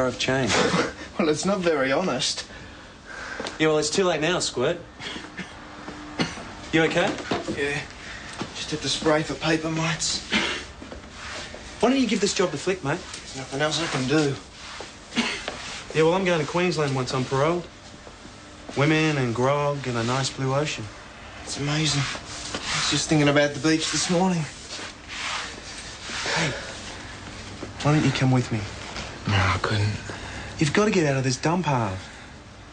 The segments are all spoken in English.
I've changed. Well, it's not very honest. Yeah, well, it's too late now, Squirt. You okay? Yeah. Just had to spray for paper mites. Why don't you give this job to Flick, mate? There's nothing else I can do. Yeah, well, I'm going to Queensland once on parole. Women and grog and a nice blue ocean. It's amazing. I was just thinking about the beach this morning. Hey, why don't you come with me? No, I couldn't. You've got to get out of this dump halve.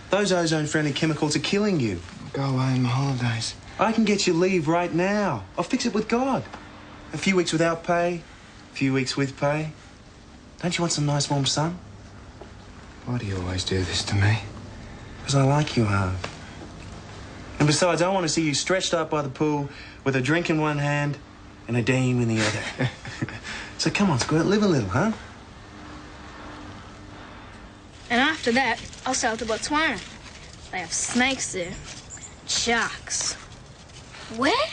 Those ozone-friendly chemicals are killing you. I'll go away on my holidays. I can get you leave right now. I'll fix it with God. A few weeks without pay, a few weeks with pay. Don't you want some nice warm sun? Why do you always do this to me? Because I like you, Harv. And besides, I want to see you stretched up by the pool with a drink in one hand and a dame in the other. So come on, Squirt, live a little, huh? And after that, I'll sail to Botswana. They have snakes there. Sharks. Where?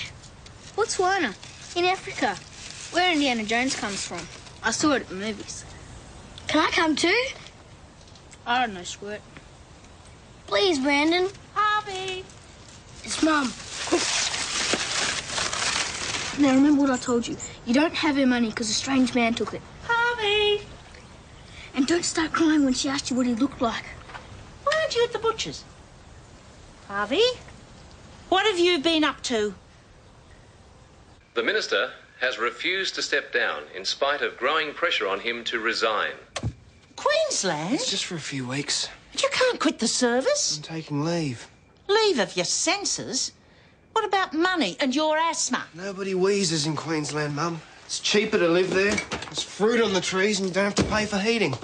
Botswana. In Africa. Where Indiana Jones comes from. I saw it at the movies. Can I come too? I don't know, Squirt. Please, Brandon. Harvey! It's Mum. Now, remember what I told you. You don't have her money because a strange man took it. Harvey! And don't start crying when she asked you what he looked like. Why aren't you at the butcher's? Harvey? What have you been up to? The Minister has refused to step down in spite of growing pressure on him to resign. Queensland? It's just for a few weeks. You can't quit the service. I'm taking leave. Leave of your senses? What about money and your asthma? Nobody wheezes in Queensland, Mum. It's cheaper to live there. There's fruit on the trees and you don't have to pay for heating.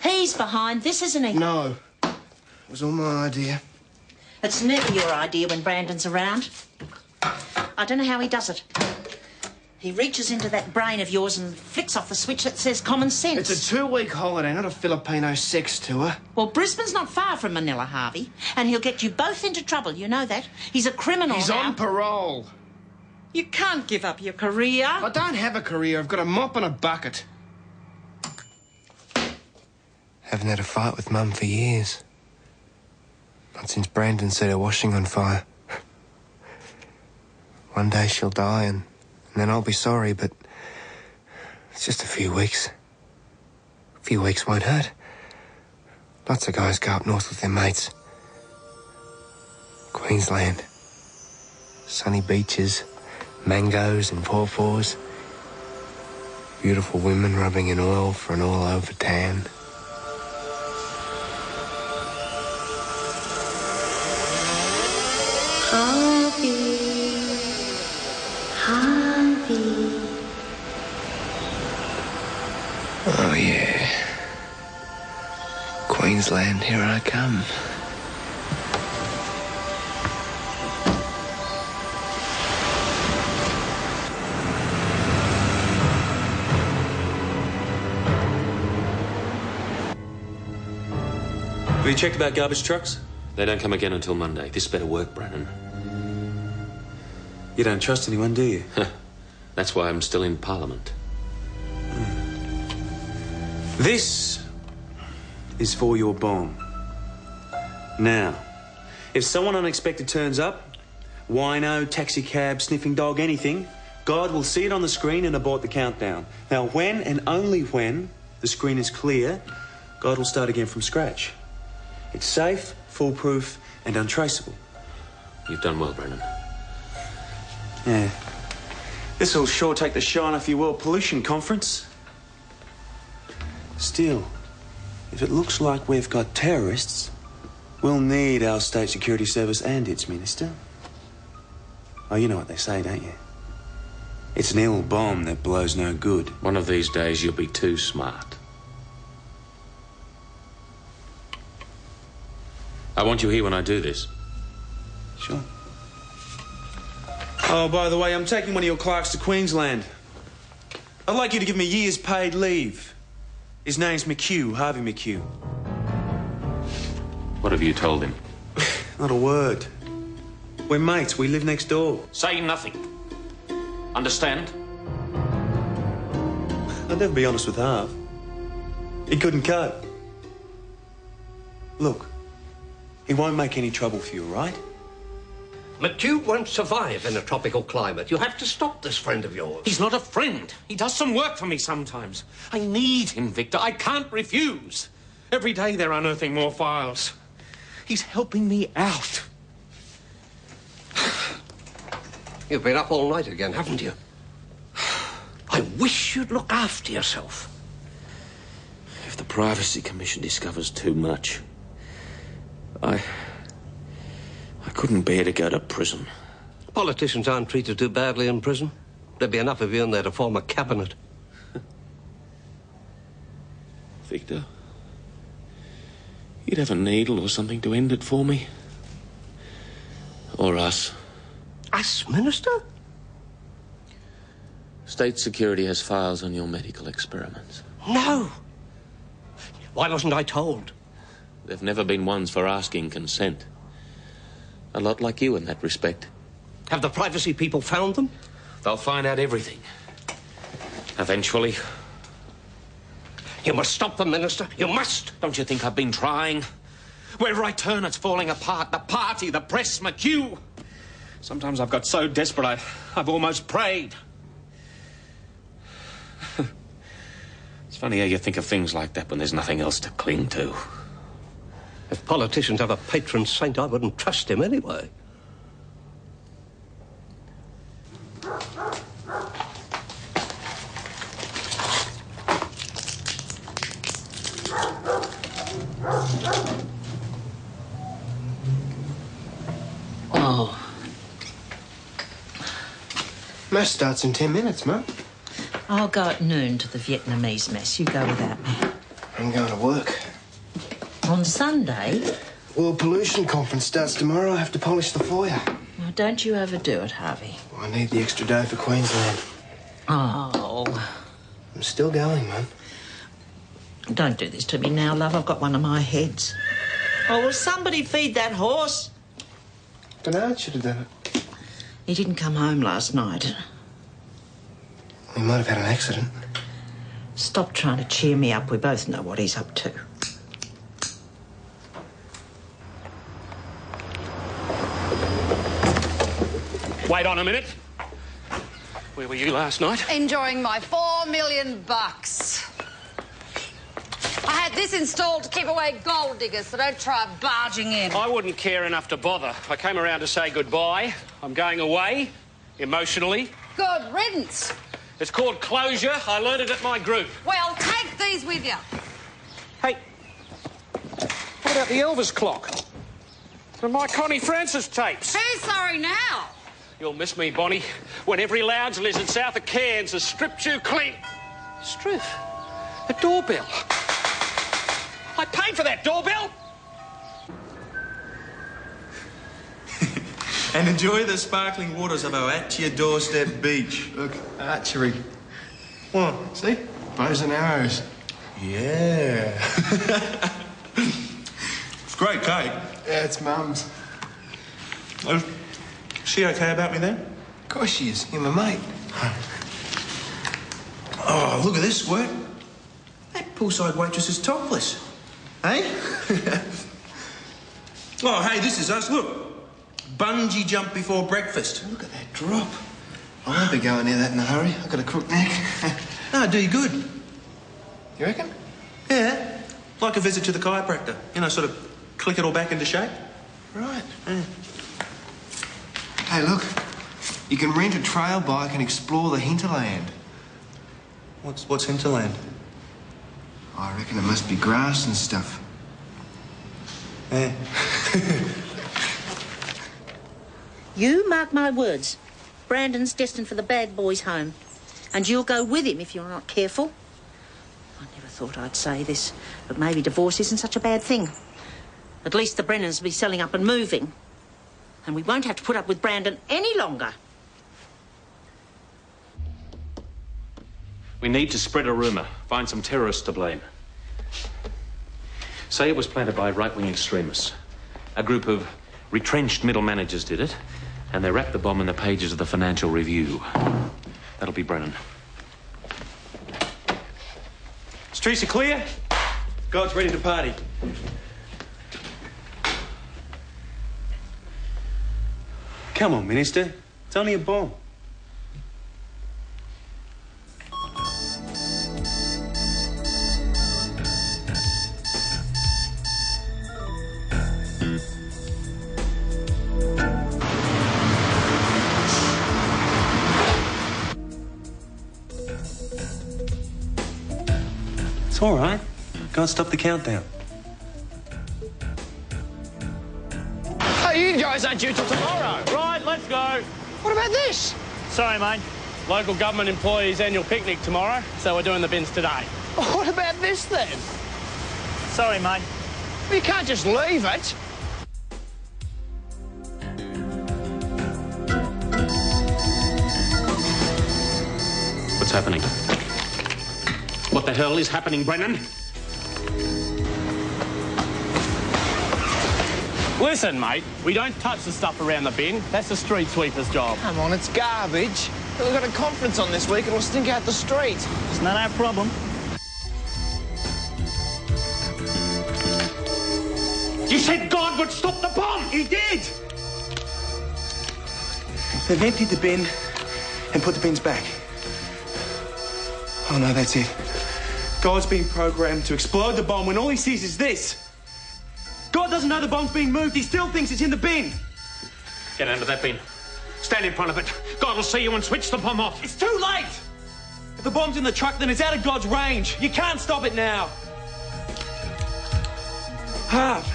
He's behind this, isn't he? No. It was all my idea. It's never your idea when Brandon's around. I don't know how he does it. He reaches into that brain of yours and flicks off the switch that says common sense. It's a 2-week holiday, not a Filipino sex tour. Well, Brisbane's not far from Manila, Harvey, and he'll get you both into trouble, you know that. He's a criminal He's now. on parole. You can't give up your career. I don't have a career. I've got a mop and a bucket. Haven't had a fight with Mum for years. Not since Brandon set her washing on fire. One day she'll die and then I'll be sorry, but it's just a few weeks. A few weeks won't hurt. Lots of guys go up north with their mates. Queensland. Sunny beaches, mangoes and pawpaws. Beautiful women rubbing in oil for an all-over tan. Oh, yeah. Queensland, here I come. Have you checked about garbage trucks? They don't come again until Monday. This better work, Brennan. You don't trust anyone, do you? That's why I'm still in Parliament. This is for your bomb. Now, if someone unexpected turns up, wino, taxi cab, sniffing dog, anything, God will see it on the screen and abort the countdown. Now, when and only when the screen is clear, God will start again from scratch. It's safe, foolproof, and untraceable. You've done well, Brennan. Yeah. This'll sure take the shine off your World Pollution Conference. Still, if it looks like we've got terrorists, we'll need our State Security Service and its minister. Oh, you know what they say, don't you? It's an ill bomb that blows no good. One of these days you'll be too smart. I want you here when I do this. Sure. Oh, by the way, I'm taking one of your clerks to Queensland. I'd like you to give me a year's paid leave. His name's McHugh, Harvey McHugh. What have you told him? Not a word. We're mates. We live next door. Say nothing. Understand? I'd never be honest with Harv. He couldn't cope. Look, he won't make any trouble for you, right? McHugh won't survive in a tropical climate. You have to stop this friend of yours. He's not a friend. He does some work for me sometimes. I need him, Victor. I can't refuse. Every day they're unearthing more files. He's helping me out. You've been up all night again, haven't you? I wish you'd look after yourself. If the Privacy Commission discovers too much, I couldn't bear to go to prison. Politicians aren't treated too badly in prison. There'd be enough of you in there to form a cabinet. Victor, you'd have a needle or something to end it for me? Or us? Us, Minister? State Security has files on your medical experiments. No. Why wasn't I told? They've never been ones for asking consent. A lot like you in that respect. Have the privacy people found them? They'll find out everything. Eventually. You must stop them, Minister. You must. Don't you think I've been trying? Wherever I turn, it's falling apart. The party, the press, McHugh. Sometimes I've got so desperate I've almost prayed. It's funny how you think of things like that when there's nothing else to cling to. If politicians have a patron saint, I wouldn't trust him anyway. Oh. Mass starts in 10 minutes, Mum. I'll go at noon to the Vietnamese mess. You go without me. I'm going to work. On Sunday? World Pollution Conference starts tomorrow. I have to polish the foyer. Now, don't you overdo it, Harvey. Well, I need the extra day for Queensland. Oh. I'm still going, Mum. Don't do this to me now, love. I've got one of my heads. Oh, will somebody feed that horse? Dunno, I should have done it. He didn't come home last night. He might have had an accident. Stop trying to cheer me up. We both know what he's up to. Wait on a minute. Where were you last night? Enjoying my $4 million. I had this installed to keep away gold diggers, so don't try barging in. I wouldn't care enough to bother. I came around to say goodbye. I'm going away, emotionally. Good riddance. It's called closure. I learned it at my group. Well, take these with you. Hey, what about the Elvis clock? And my Connie Francis tapes? Who's sorry now? You'll miss me, Bonnie, when every lounge lizard south of Cairns has stripped you clean. Strip? A doorbell? I paid for that doorbell! And enjoy the sparkling waters of our at-your-doorstep beach. Look, archery. What? See? Bows and arrows. Yeah. It's great cake. Yeah, it's Mum's. Is she okay about me then? Of course she is. You're my mate. Oh, look at this squirt. That poolside waitress is topless. Hey? Oh, hey, this is us. Look. Bungee jump before breakfast. Look at that drop. I won't be going near that in a hurry. I've got a crook neck. No, do you good. You reckon? Yeah. Like a visit to the chiropractor. You know, sort of click it all back into shape. Right. Yeah. Hey, look. You can rent a trail bike and explore the hinterland. What's hinterland? I reckon it must be grass and stuff. Yeah. You mark my words. Brandon's destined for the bad boys' home. And you'll go with him if you're not careful. I never thought I'd say this, but maybe divorce isn't such a bad thing. At least the Brennans will be selling up and moving. And we won't have to put up with Brandon any longer. We need to spread a rumour, find some terrorists to blame. Say it was planted by right-wing extremists. A group of retrenched middle managers did it, and they wrapped the bomb in the pages of the Financial Review. That'll be Brennan. Is Teresa clear? God's ready to party. Come on, Minister. It's only a bomb. It's all right. Can't stop the countdown. Hey, you guys aren't due till tomorrow. Right, let's go. What about this? Sorry, mate. Local government employees' annual picnic tomorrow, so we're doing the bins today. What about this then? Sorry, mate. You can't just leave it. What's happening? What the hell is happening, Brennan? Listen, mate, we don't touch the stuff around the bin. That's the street sweeper's job. Come on, it's garbage. We've got a conference on this week. It'll stink out the street. It's not our problem. You said God would stop the bomb! He did! They've emptied the bin and put the bins back. Oh, no, that's it. God's been programmed to explode the bomb when all he sees is this. God doesn't know the bomb's been moved. He still thinks it's in the bin. Get under that bin. Stand in front of it. God will see you and switch the bomb off. It's too late! If the bomb's in the truck, then it's out of God's range. You can't stop it now. Harv.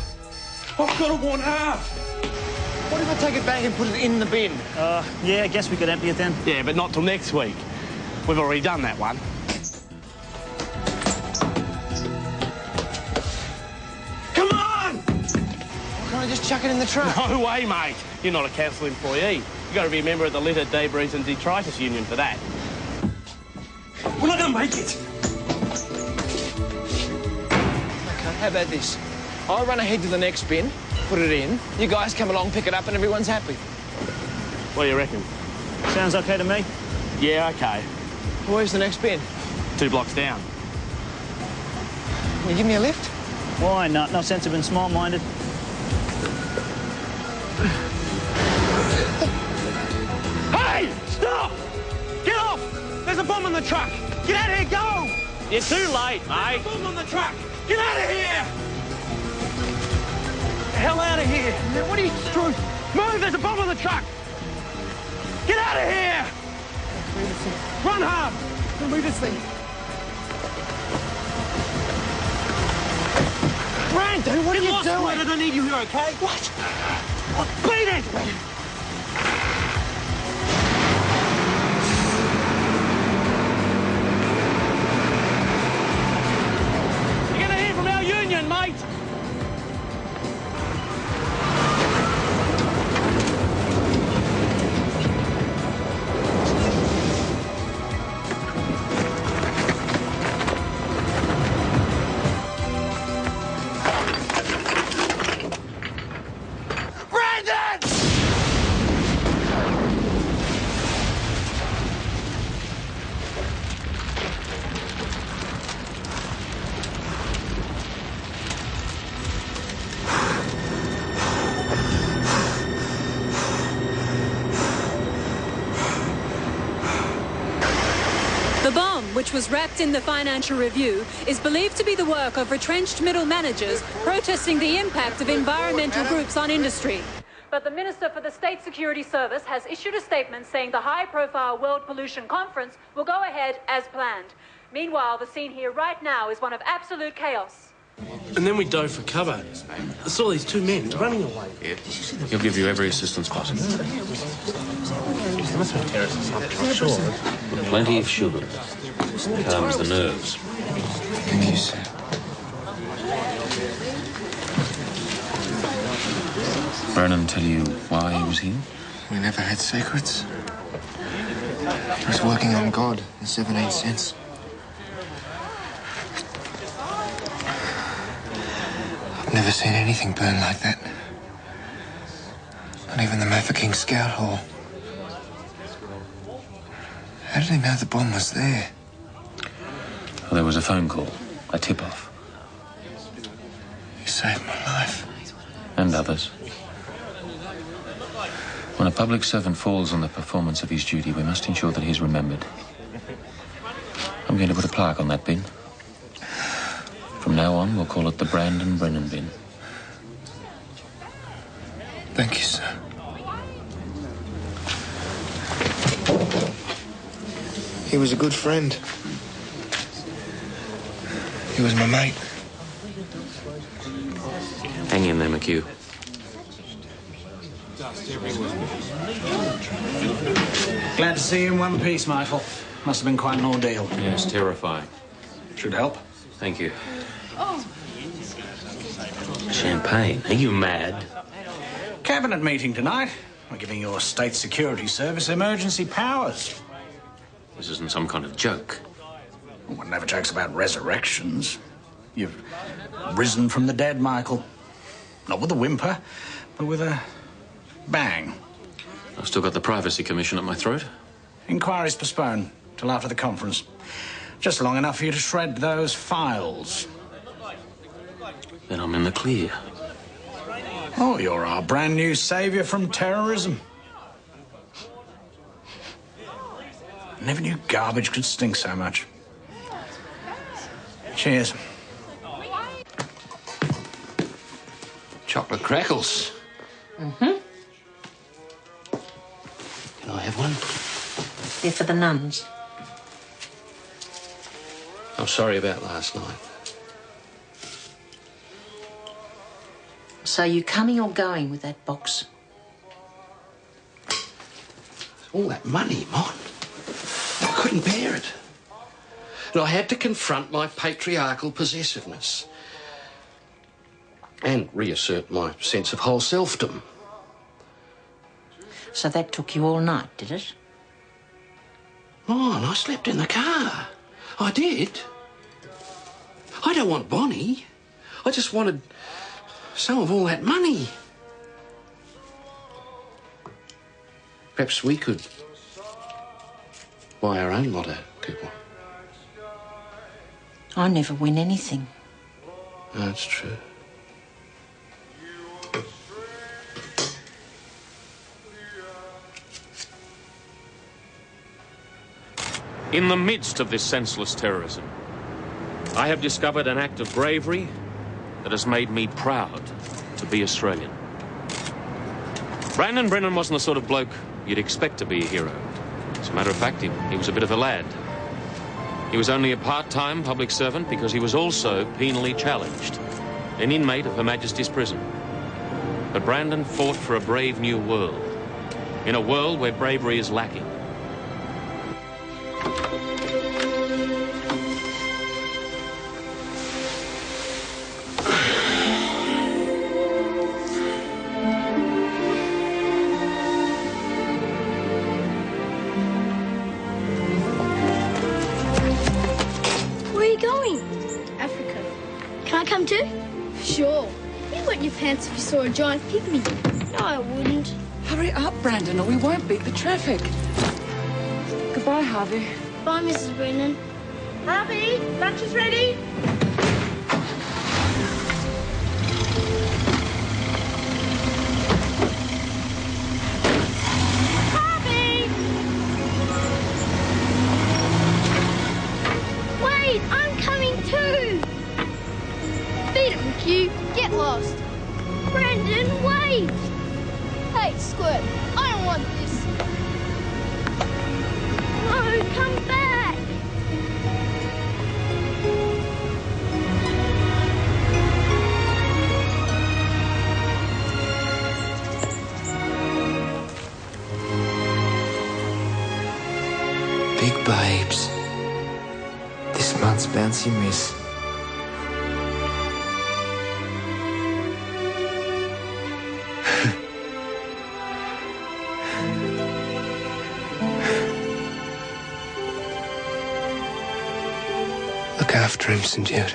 I've got to warn Harv. What if I take it back and put it in the bin? Yeah, I guess we could empty it then. Yeah, but not till next week. We've already done that one. Come on! Can't I just chuck it in the truck? No way, mate. You're not a council employee. You've got to be a member of the Litter, Debris and Detritus Union for that. We're not going to make it. Okay, how about this? I'll run ahead to the next bin, put it in. You guys come along, pick it up, and everyone's happy. What do you reckon? Sounds okay to me. Yeah, okay. Where's the next bin? 2 blocks down. Can you give me a lift? Why not? No sense of being small-minded. Hey! Stop! Get off! There's a bomb in the truck! Get out of here, go! You're too late, mate. There's a bomb on the truck! Get out of here! Get the hell out of here! Now, what are you... Truth! Move! There's a bomb on the truck! Get out of here! Run, Harv! Move this thing. Brandon, what are you doing? I don't need you here, okay? What? Beat it! You're going to hear from our union, mate. The bomb, which was wrapped in the Financial Review, is believed to be the work of retrenched middle managers protesting the impact of environmental groups on industry. But the Minister for the State Security Service has issued a statement saying the high-profile World Pollution Conference will go ahead as planned. Meanwhile, the scene here right now is one of absolute chaos. And then we dove for cover. I saw these 2 men running away. Yeah. He'll give you every assistance possible. There must be terrorists or something, I'm sure. Plenty of sugar. Calms the nerves. Thank you, sir. Brennan tell you why he was here? We never had secrets. He was working on God in 17 cents. I've never seen anything burn like that. Not even the Mafeking Scout Hall. How did he know the bomb was there? Well, there was a phone call, a tip-off. He saved my life. And others. When a public servant falls on the performance of his duty, we must ensure that he's remembered. I'm going to put a plaque on that bin. From now on, we'll call it the Brandon Brennan bin. Thank you, sir. He was a good friend. He was my mate. Hang in there, McHugh. Glad to see you in one piece, Michael. Must have been quite an ordeal. Yes, terrifying. Should help. Thank you. Oh. Champagne? Are you mad? Cabinet meeting tonight. We're giving your state security service emergency powers. This isn't some kind of joke. One never jokes about resurrections. You've risen from the dead, Michael. Not with a whimper, but with a bang. I've still got the Privacy Commission at my throat. Inquiry's postponed till after the conference. Just long enough for you to shred those files. Then I'm in the clear. Oh, you're our brand new saviour from terrorism. Never knew garbage could stink so much. Cheers. Chocolate crackles. Mm-hmm. Can I have one? They're for the nuns. I'm sorry about last night. So you coming or going with that box? All that money, Maughan. I couldn't bear it. And I had to confront my patriarchal possessiveness. And reassert my sense of whole selfdom. So that took you all night, did it? Oh, and I slept in the car. I did. I don't want Bonnie. I just wanted some of all that money. Perhaps we could buy our own lotto coupon. I never win anything. That's true. In the midst of this senseless terrorism, I have discovered an act of bravery that has made me proud to be Australian. Brandon Brennan wasn't the sort of bloke you'd expect to be a hero. As a matter of fact, he was a bit of a lad. He was only a part-time public servant because he was also penally challenged, an inmate of Her Majesty's prison. But Brandon fought for a brave new world, in a world where bravery is lacking. If you saw a giant pygmy. No, I wouldn't. Hurry up, Brandon, or we won't beat the traffic. Goodbye, Harvey. Bye, Mrs. Brennan. Harvey, lunch is ready. Harvey! Wait, I'm coming too! Beat it, McHugh. Get lost. Brendan, wait! Hey, Squirt, I don't want this. No, come back! Big babes. This month's bouncy miss. Look after him, St. Jude.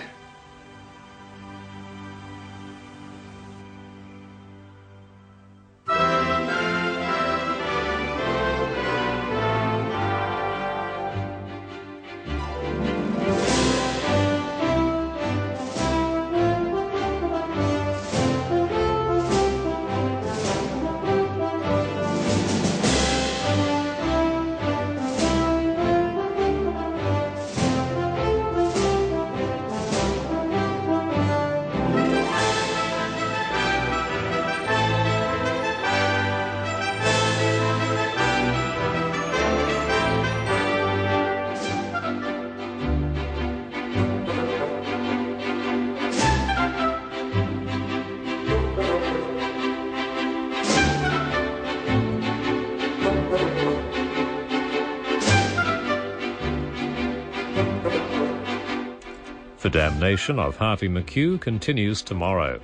Damnation of Harvey McHugh continues tomorrow.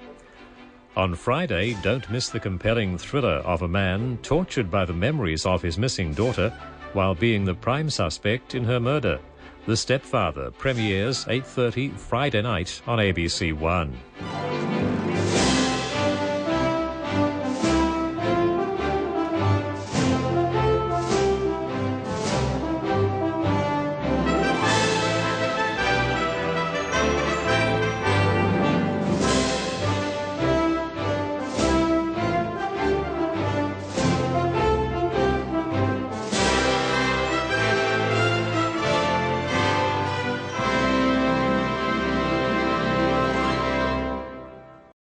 On Friday, don't miss the compelling thriller of a man tortured by the memories of his missing daughter while being the prime suspect in her murder. The Stepfather premieres 8:30 Friday night on ABC1.